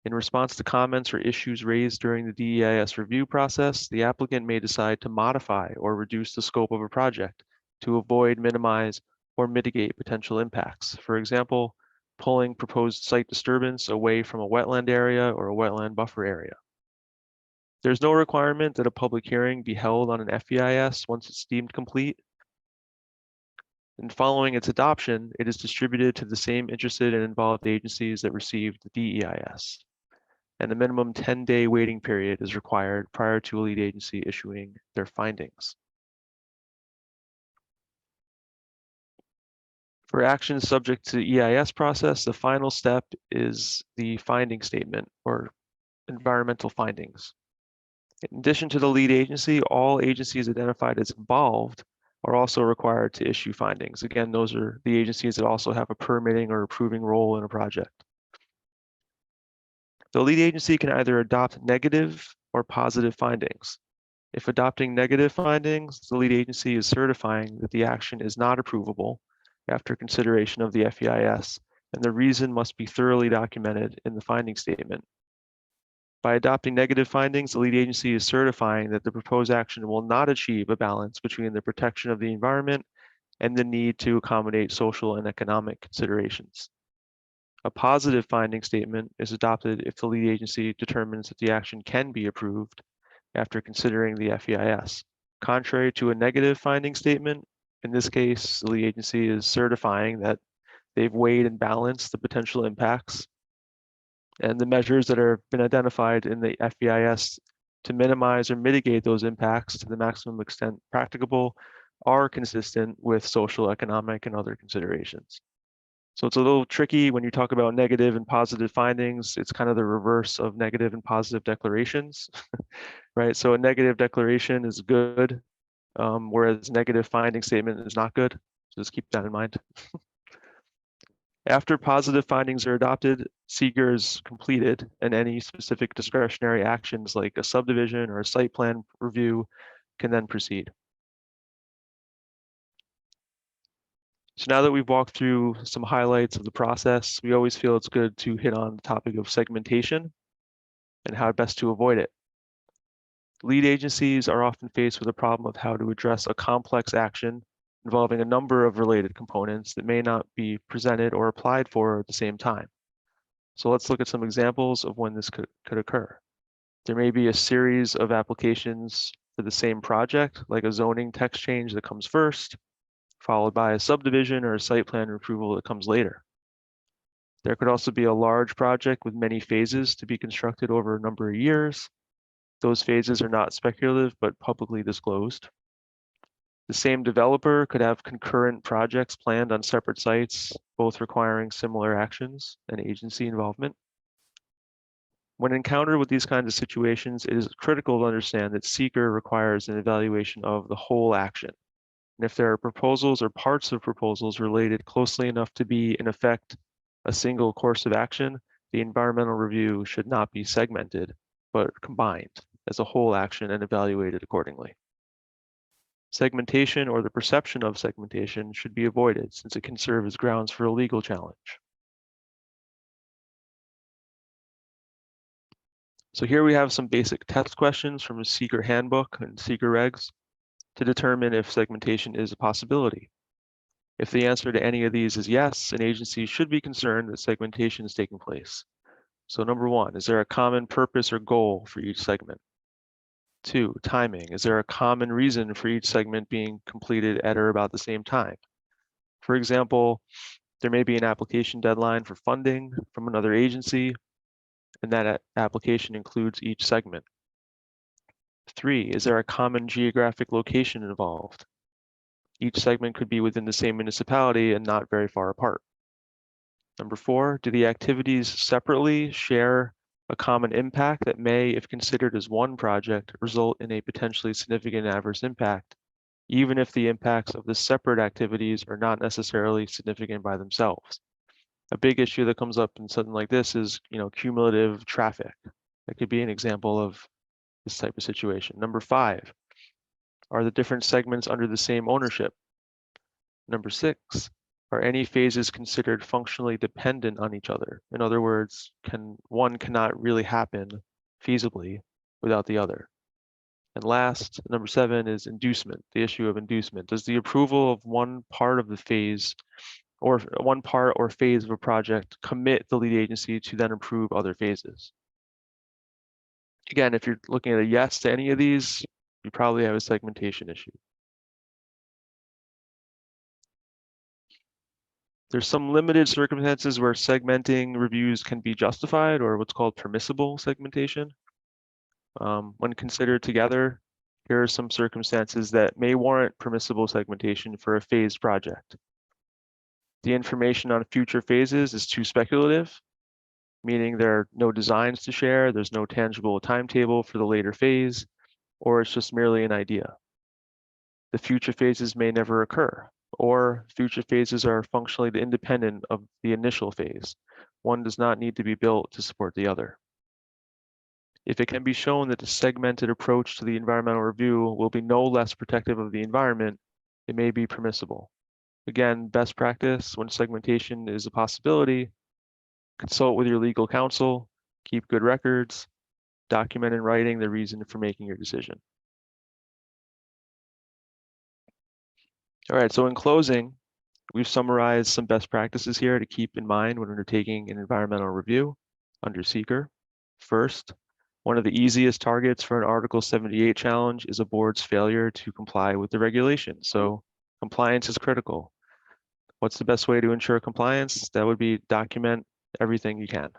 In response to comments or issues raised during the DEIS review process, the applicant may decide to modify or reduce the scope of a project to avoid, minimize, or mitigate potential impacts. For example, pulling proposed site disturbance away from a wetland area or a wetland buffer area. There's no requirement that a public hearing be held on an FEIS once it's deemed complete. And following its adoption, it is distributed to the same interested and involved agencies that received the DEIS. And a minimum 10-day waiting period is required prior to a lead agency issuing their findings. For actions subject to EIS process, the final step is the finding statement or environmental findings. In addition to the lead agency, all agencies identified as involved are also required to issue findings. Again, those are the agencies that also have a permitting or approving role in a project. The lead agency can either adopt negative or positive findings. If adopting negative findings, the lead agency is certifying that the action is not approvable after consideration of the FEIS, and the reason must be thoroughly documented in the finding statement. By adopting negative findings, the lead agency is certifying that the proposed action will not achieve a balance between the protection of the environment and the need to accommodate social and economic considerations. A positive finding statement is adopted if the lead agency determines that the action can be approved after considering the FEIS. Contrary to a negative finding statement, in this case, the lead agency is certifying that they've weighed and balanced the potential impacts and the measures that have been identified in the FEIS to minimize or mitigate those impacts to the maximum extent practicable are consistent with social, economic, and other considerations. So it's a little tricky when you talk about negative and positive findings. It's kind of the reverse of negative and positive declarations, right? So a negative declaration is good, whereas negative finding statement is not good. So just keep that in mind. After positive findings are adopted, SEQRA is completed, and any specific discretionary actions like a subdivision or a site plan review can then proceed. So now that we've walked through some highlights of the process, we always feel it's good to hit on the topic of segmentation and how best to avoid it. Lead agencies are often faced with a problem of how to address a complex action involving a number of related components that may not be presented or applied for at the same time. So let's look at some examples of when this could occur. There may be a series of applications for the same project, like a zoning text change that comes first, followed by a subdivision or a site plan approval that comes later. There could also be a large project with many phases to be constructed over a number of years. Those phases are not speculative, but publicly disclosed. The same developer could have concurrent projects planned on separate sites, both requiring similar actions and agency involvement. When encountered with these kinds of situations, it is critical to understand that SEQRA requires an evaluation of the whole action. And if there are proposals or parts of proposals related closely enough to be, in effect, a single course of action, the environmental review should not be segmented, but combined as a whole action and evaluated accordingly. Segmentation or the perception of segmentation should be avoided since it can serve as grounds for a legal challenge. So here we have some basic test questions from a SEQRA handbook and SEQRA regs to determine if segmentation is a possibility. If the answer to any of these is yes, an agency should be concerned that segmentation is taking place. So number one, is there a common purpose or goal for each segment? 2, timing. Is there a common reason for each segment being completed at or about the same time? For example, there may be an application deadline for funding from another agency, and that application includes each segment. 3, is there a common geographic location involved? Each segment could be within the same municipality and not very far apart. Number 4, do the activities separately share a common impact that may, if considered as one project, result in a potentially significant adverse impact, even if the impacts of the separate activities are not necessarily significant by themselves? A big issue that comes up in something like this is, cumulative traffic. That could be an example of this type of situation. Number 5, are the different segments under the same ownership? Number 6, are any phases considered functionally dependent on each other? In other words, one cannot really happen feasibly without the other? And last, number 7 is inducement, the issue of inducement. Does the approval of one part of the phase or one part or phase of a project commit the lead agency to then approve other phases? Again, if you're looking at a yes to any of these, you probably have a segmentation issue. There's some limited circumstances where segmenting reviews can be justified, or what's called permissible segmentation. When considered together, here are some circumstances that may warrant permissible segmentation for a phased project. The information on future phases is too speculative, meaning there are no designs to share, there's no tangible timetable for the later phase, or it's just merely an idea. The future phases may never occur, or future phases are functionally independent of the initial phase. One does not need to be built to support the other. If it can be shown that the segmented approach to the environmental review will be no less protective of the environment, it may be permissible. Again, best practice when segmentation is a possibility, consult with your legal counsel, keep good records, document in writing the reason for making your decision. All right, so in closing, we've summarized some best practices here to keep in mind when undertaking an environmental review under SEQRA. First, one of the easiest targets for an Article 78 challenge is a board's failure to comply with the regulations. So compliance is critical. What's the best way to ensure compliance? That would be document everything you can.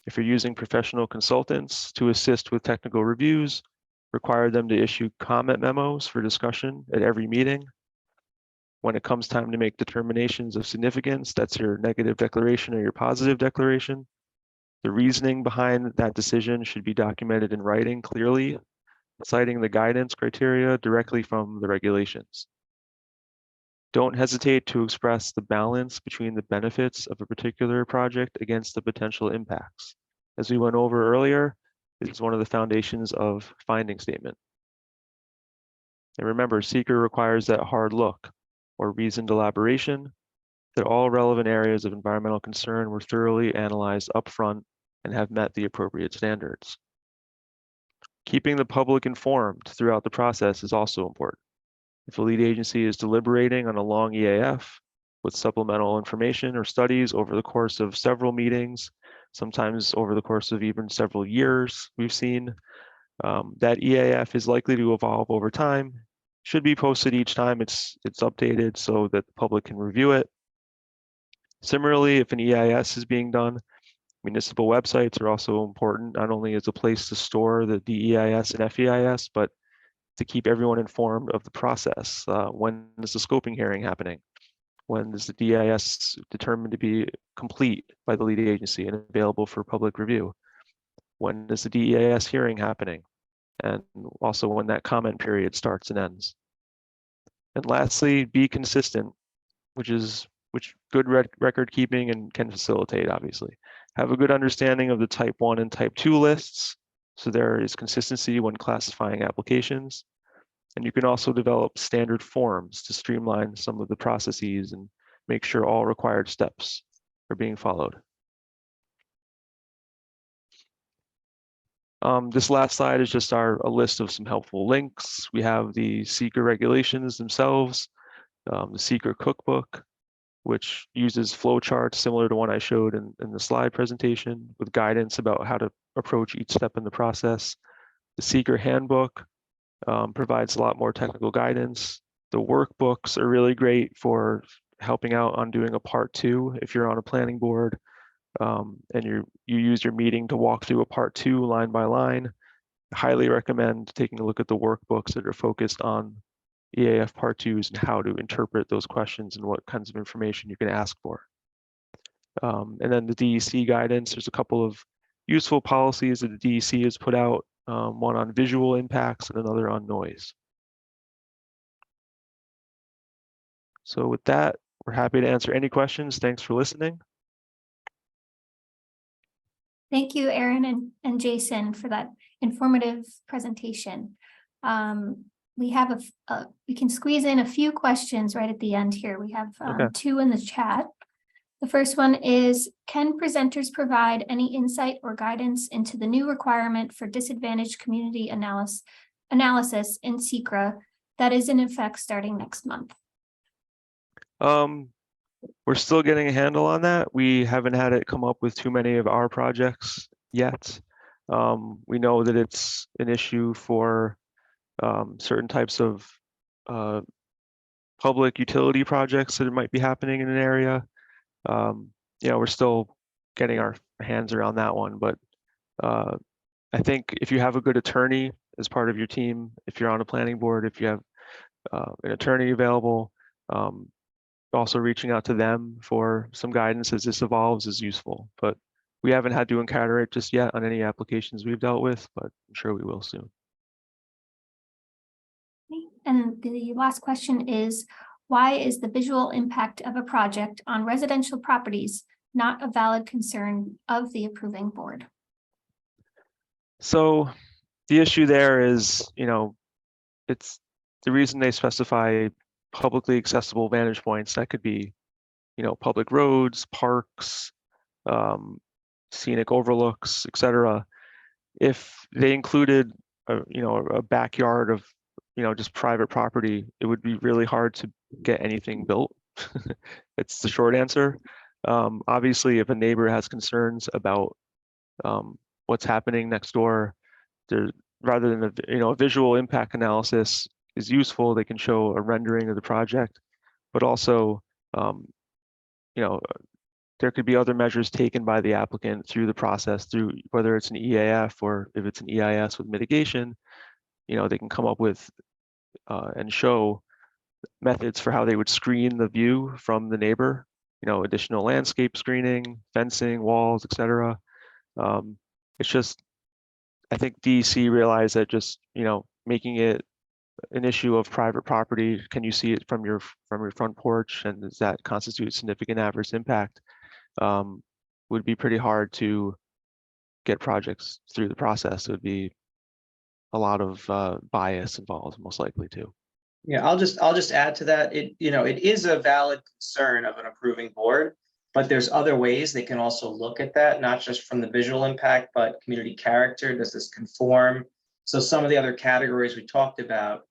If you're using professional consultants to assist with technical reviews, require them to issue comment memos for discussion at every meeting. When it comes time to make determinations of significance, that's your negative declaration or your positive declaration. The reasoning behind that decision should be documented in writing clearly, citing the guidance criteria directly from the regulations. Don't hesitate to express the balance between the benefits of a particular project against the potential impacts. As we went over earlier, this is one of the foundations of finding statement. And remember, SEQRA requires that hard look or reasoned elaboration, that all relevant areas of environmental concern were thoroughly analyzed upfront and have met the appropriate standards. Keeping the public informed throughout the process is also important. If a lead agency is deliberating on a long EAF with supplemental information or studies over the course of several meetings, sometimes over the course of even several years, we've seen that EAF is likely to evolve over time, should be posted each time it's updated so that the public can review it. Similarly, if an EIS is being done, municipal websites are also important, not only as a place to store the DEIS and FEIS, but to keep everyone informed of the process. When is the scoping hearing happening? When is the DEIS determined to be complete by the lead agency and available for public review? When is the DEIS hearing happening? And also when that comment period starts and ends. And lastly, be consistent, which good record keeping and can facilitate, obviously. Have a good understanding of the type 1 and type 2 lists, so there is consistency when classifying applications. And you can also develop standard forms to streamline some of the processes and make sure all required steps are being followed. This last slide is just a list of some helpful links. We have the SEQRA regulations themselves, the SEQRA cookbook, which uses flowcharts similar to one I showed in the slide presentation with guidance about how to approach each step in the process. The SEQRA handbook provides a lot more technical guidance. The workbooks are really great for helping out on doing a part 2 if you're on a planning board and you use your meeting to walk through a part 2 line by line. I highly recommend taking a look at the workbooks that are focused on EAF part 2s and how to interpret those questions and what kinds of information you can ask for. And then the DEC guidance, there's a couple of useful policies that the DEC has put out, one on visual impacts and another on noise. So with that, we're happy to answer any questions. Thanks for listening. Thank you, Aaron and Jason, for that informative presentation. We have we can squeeze in a few questions right at the end here. We have Okay. 2 in the chat. The first one is, can presenters provide any insight or guidance into the new requirement for disadvantaged community analysis in SEQRA that is in effect starting next month? We're still getting a handle on that. We haven't had it come up with too many of our projects yet. We know that it's an issue for certain types of public utility projects that might be happening in an area. We're still getting our hands around that one, but I think if you have a good attorney as part of your team, if you're on a planning board, if you have an attorney available, also reaching out to them for some guidance as this evolves is useful. But we haven't had to encounter it just yet on any applications we've dealt with, but I'm sure we will soon. And the last question is, why is the visual impact of a project on residential properties not a valid concern of the approving board? So the issue there is, it's the reason they specify publicly accessible vantage points. That could be, public roads, parks, scenic overlooks, etc. if they included a backyard of just private property, it would be really hard to get anything built. It's the short answer. Obviously, if a neighbor has concerns about what's happening next door, rather than a visual impact analysis is useful. They can show a rendering of the project, but also there could be other measures taken by the applicant through the process, through whether it's an EAF or if it's an EIS with mitigation. They can come up with and show methods for how they would screen the view from the neighbor, additional landscape screening, fencing, walls, etc. It's just, I think DEC realized that just, making it an issue of private property, can you see it from your front porch, and does that constitute significant adverse impact, would be pretty hard to get projects through the process. It would be a lot of bias involved, most likely too. Yeah, I'll just add to that. It is a valid concern of an approving board, but there's other ways they can also look at that, not just from the visual impact, but community character. Does this conform? So some of the other categories we talked about,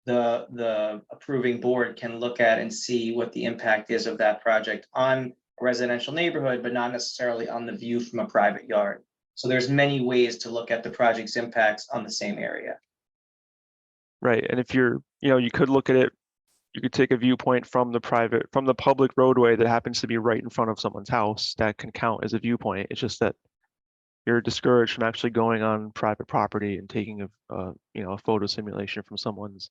the approving board can look at and see what the impact is of that project on a residential neighborhood, but not necessarily on the view from a private yard. So there's many ways to look at the project's impacts on the same area. Right, and if you could look at it, you could take a viewpoint from the public roadway that happens to be right in front of someone's house. That can count as a viewpoint. It's just that you're discouraged from actually going on private property and taking a photo simulation from someone's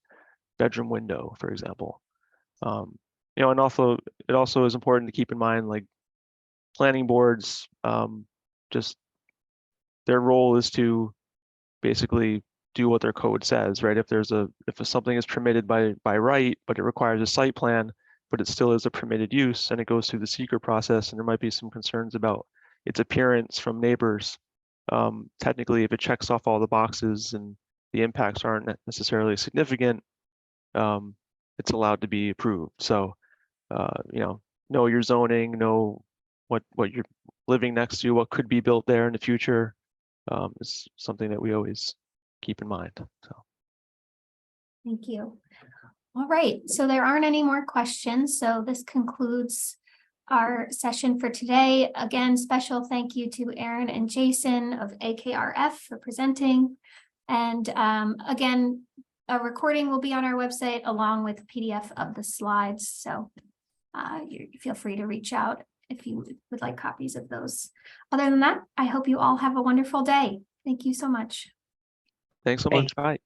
bedroom window, for example. And also it also is important to keep in mind, like, planning boards, just their role is to basically do what their code says, right? If something is permitted by right, but it requires a site plan, but it still is a permitted use, and it goes through the SEQRA process, and there might be some concerns about its appearance from neighbors. Technically, if it checks off all the boxes and the impacts aren't necessarily significant, it's allowed to be approved. So, know your zoning, know what you're living next to, what could be built there in the future, is something that we always keep in mind. So, Thank you. All right, so there aren't any more questions. So this concludes our session for today. Again, special thank you to Aaron and Jason of AKRF for presenting. And again, a recording will be on our website along with a PDF of the slides. So you feel free to reach out if you would like copies of those. Other than that, I hope you all have a wonderful day. Thank you so much. thanks so much. Bye.